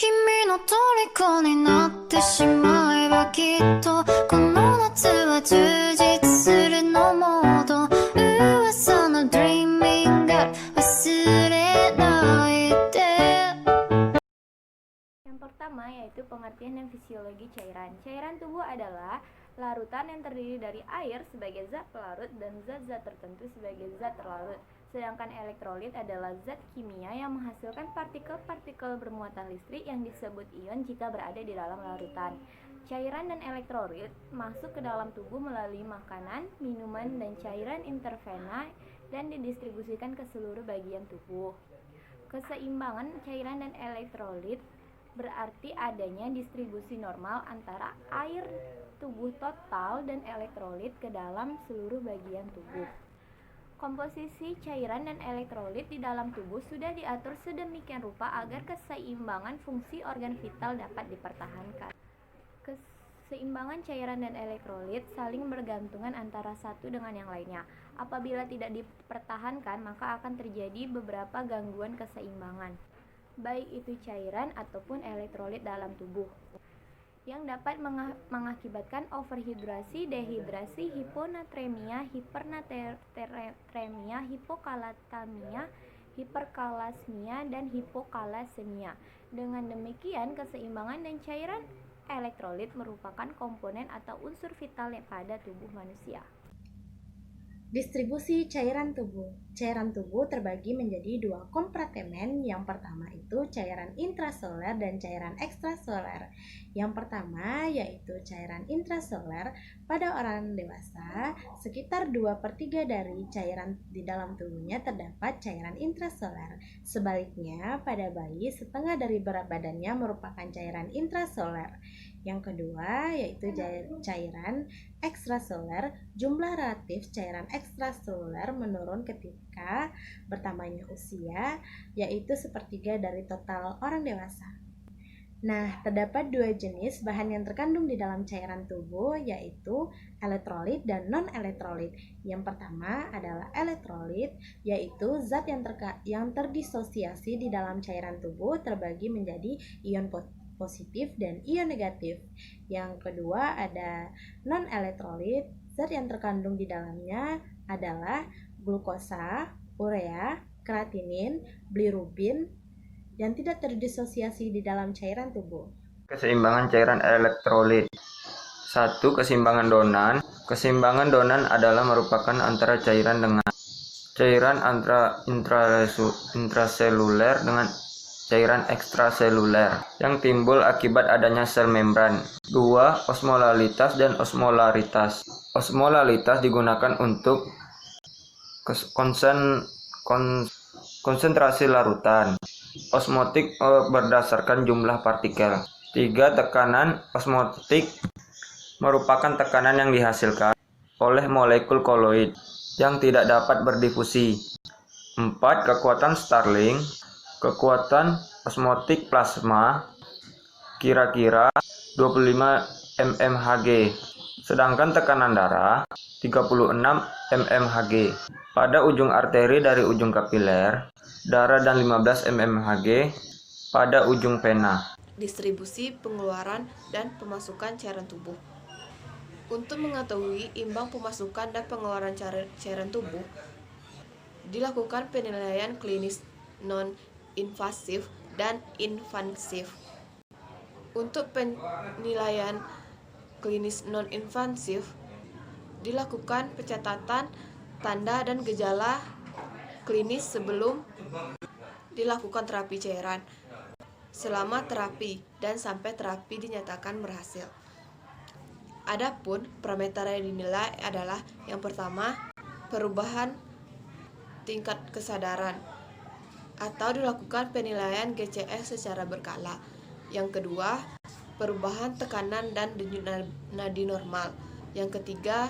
君の虜になってしまえばきっとこの夏は充実するのモード噂の Dreaming Girl 忘れないで Yang pertama yaitu pengertian dan fisiologi cairan. Cairan tubuh adalah larutan yang terdiri dari air sebagai zat pelarut dan zat-zat tertentu sebagai zat terlarut. Sedangkan elektrolit adalah zat kimia yang menghasilkan partikel-partikel bermuatan listrik yang disebut ion jika berada di dalam larutan. Cairan dan elektrolit masuk ke dalam tubuh melalui makanan, minuman, dan cairan intervena dan didistribusikan ke seluruh bagian tubuh. Keseimbangan cairan dan elektrolit berarti adanya distribusi normal antara air tubuh total dan elektrolit ke dalam seluruh bagian tubuh. Komposisi cairan dan elektrolit di dalam tubuh sudah diatur sedemikian rupa agar keseimbangan fungsi organ vital dapat dipertahankan. Keseimbangan cairan dan elektrolit saling bergantungan antara satu dengan yang lainnya. Apabila tidak dipertahankan, maka akan terjadi beberapa gangguan keseimbangan, baik itu cairan ataupun elektrolit dalam tubuh, yang dapat mengakibatkan overhidrasi, dehidrasi, hiponatremia, hipernatremia, hipokalatemia, hiperkalasmia, dan hipokalasemia. Dengan demikian, keseimbangan dan cairan elektrolit merupakan komponen atau unsur vital pada tubuh manusia. Distribusi cairan tubuh. Cairan tubuh terbagi menjadi dua kompartemen. Yang pertama itu cairan intraseluler dan cairan ekstraseluler. Yang pertama yaitu cairan intraseluler. Pada orang dewasa, sekitar 2/3 dari cairan di dalam tubuhnya terdapat cairan intraseluler. Sebaliknya, pada bayi, setengah dari berat badannya merupakan cairan intraseluler. Yang kedua yaitu cairan ekstraseluler. Jumlah relatif cairan ekstraseluler menurun ketika bertambahnya usia, yaitu 1/3 dari total orang dewasa. Nah, terdapat dua jenis bahan yang terkandung di dalam cairan tubuh, yaitu elektrolit dan non-elektrolit. Yang pertama adalah elektrolit, yaitu zat yang terdisosiasi di dalam cairan tubuh terbagi menjadi ion positif dan ion negatif. Yang kedua ada non-elektrolit, zat yang terkandung di dalamnya adalah glukosa, urea, kreatinin, bilirubin yang tidak terdisosiasi di dalam cairan tubuh. Keseimbangan cairan elektrolit. 1. Keseimbangan donan. Keseimbangan donan adalah merupakan antara cairan intraseluler dengan cairan ekstraseluler yang timbul akibat adanya sel membran. 2. Osmolalitas dan osmolaritas. Osmolalitas digunakan untuk konsentrasi larutan. Osmotik berdasarkan jumlah partikel. 3. Tekanan osmotik merupakan tekanan yang dihasilkan oleh molekul koloid yang tidak dapat berdifusi. 4. Kekuatan Starling. Kekuatan osmotik plasma kira-kira 25 mmHg, sedangkan tekanan darah 36 mmHg. Pada ujung arteri dari ujung kapiler darah dan 15 mmHg pada ujung vena. Distribusi, pengeluaran, dan pemasukan cairan tubuh. Untuk mengetahui imbang pemasukan dan pengeluaran cairan tubuh, dilakukan penilaian klinis non-invasif dan invasif. Untuk penilaian klinis non-invasif, dilakukan pencatatan tanda dan gejala klinis sebelum dilakukan terapi cairan, selama terapi, dan sampai terapi dinyatakan berhasil. Adapun parameter yang dinilai adalah yang pertama, perubahan tingkat kesadaran atau dilakukan penilaian GCS secara berkala. Yang kedua, perubahan tekanan dan denyut nadi normal. Yang ketiga,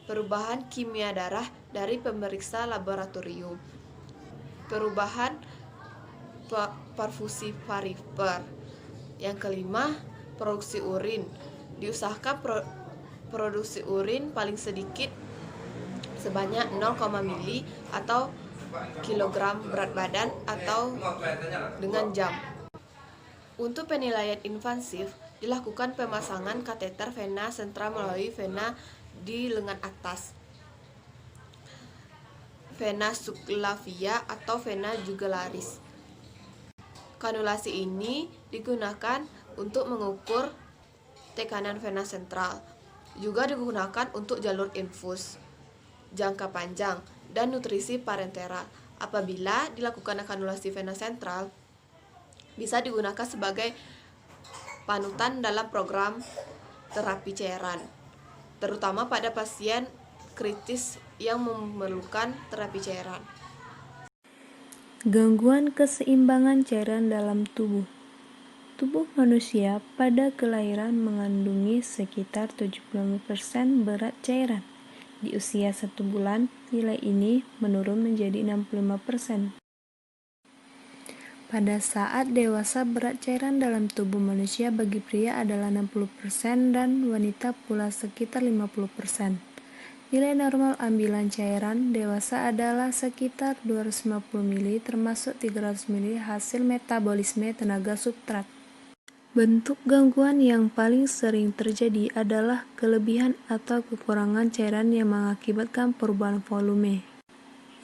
perubahan kimia darah dari pemeriksa laboratorium. Perubahan perfusi variper. Yang kelima, produksi urin. Diusahakan produksi urin paling sedikit sebanyak 0, mili atau kilogram berat badan atau dengan jam. Untuk penilaian invasif, dilakukan pemasangan kateter vena sentral melalui vena di lengan atas, vena subclavia atau vena jugularis. Kanulasi ini digunakan untuk mengukur tekanan vena sentral. Juga digunakan untuk jalur infus, jangka panjang, dan nutrisi parenteral. Apabila dilakukan kanulasi vena sentral, bisa digunakan sebagai panutan dalam program terapi cairan, terutama pada pasien kritis yang memerlukan terapi cairan. Gangguan keseimbangan cairan dalam tubuh. Tubuh manusia pada kelahiran mengandungi sekitar 75% berat cairan. Di usia 1 bulan, nilai ini menurun menjadi 65%. Pada saat dewasa, berat cairan dalam tubuh manusia bagi pria adalah 60% dan wanita pula sekitar 50%. Nilai normal ambilan cairan dewasa adalah sekitar 250 ml termasuk 300 ml hasil metabolisme tenaga substrat. Bentuk gangguan yang paling sering terjadi adalah kelebihan atau kekurangan cairan yang mengakibatkan perubahan volume.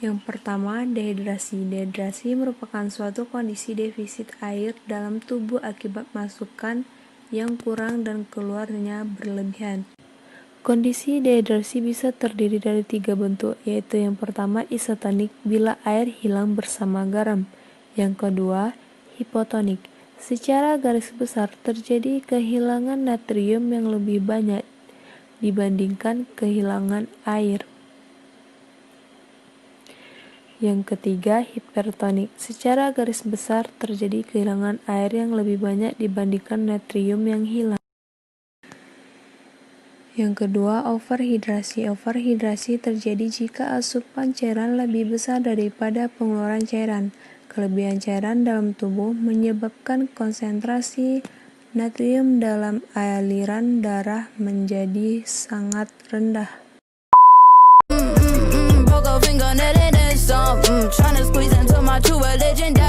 Yang pertama, dehidrasi. Dehidrasi merupakan suatu kondisi defisit air dalam tubuh akibat masukan yang kurang dan keluarnya berlebihan. Kondisi dehidrasi bisa terdiri dari 3 bentuk, yaitu yang pertama isotonik bila air hilang bersama garam. Yang kedua, hipotonik. Secara garis besar terjadi kehilangan natrium yang lebih banyak dibandingkan kehilangan air. Yang ketiga, hipertonik. Secara garis besar terjadi kehilangan air yang lebih banyak dibandingkan natrium yang hilang. Yang kedua, overhidrasi. Overhidrasi terjadi jika asupan cairan lebih besar daripada pengeluaran cairan. Kelebihan cairan dalam tubuh menyebabkan konsentrasi natrium dalam aliran darah menjadi sangat rendah. Broke a fingernail and then some. Tryna squeeze into my true religion.